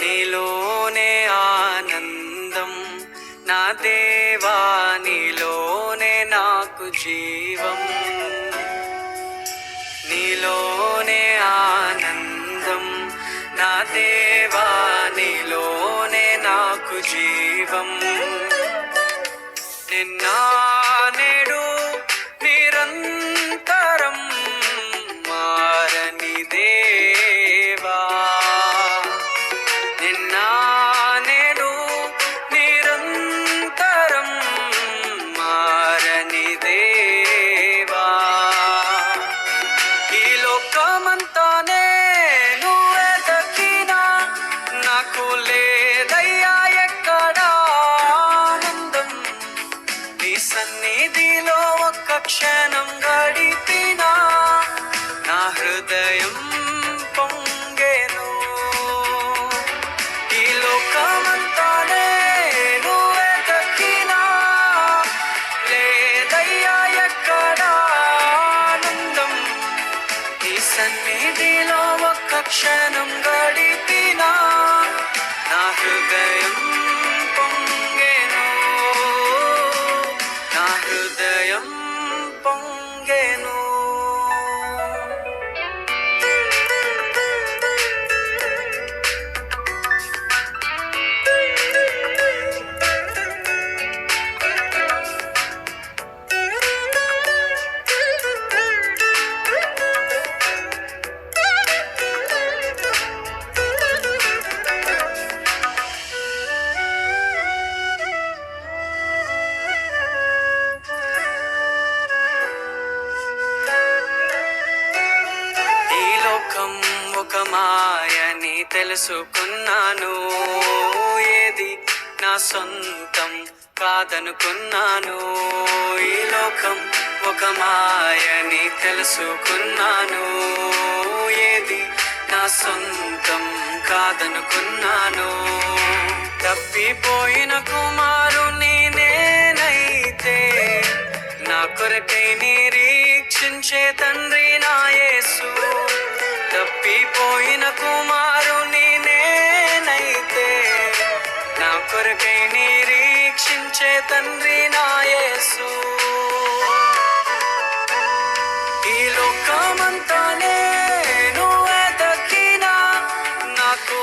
నీలోనే ఆనందం నా దేవా, నీలోనే నాకు జీవం. నీలోనే ఆనందం నా దేవా, నీలోనే నాకు జీవం. నిన్న నేడు నిరంతరం మారని దేవా, నిన్న నేడు నిరంతరం మారని దేవా. ఈ లోకమంతానే నువ్వెదకినా నాకు లేదయ్యా ఎక్కడా ఆనందం. నీ సన్నిధిలో ఒక్క క్షణం గడిపినా నా హృదయం పొంగెను. ఈ లోకమంతానే నువ్వెదకినా లేదయ్యా ఎక్కడా ఆనందం. నీ సన్నిధిలో ఒక్క క్షణం గడిపినా నా హృదయం పొంగెను. నా హృదయం పొంగెను. ఒక మాయని తెలుసుకున్నాను, ఏది నా సొంతం కాదనుకున్నాను. ఈ లోకం ఒక మాయని తెలుసుకున్నాను, ఏది నా సొంతం కాదనుకున్నాను. తప్పిపోయిన కుమారుని నేనైతే నా కొరకై నిరీక్షించే తండ్రి నా యేసు. తప్పిపోయిన కుమారుని నేనైతే నా కొరకై నిరీక్షించే తండ్రి నా యేసు. ఈ లోకమంతానే నువ్వెదకినా నాకు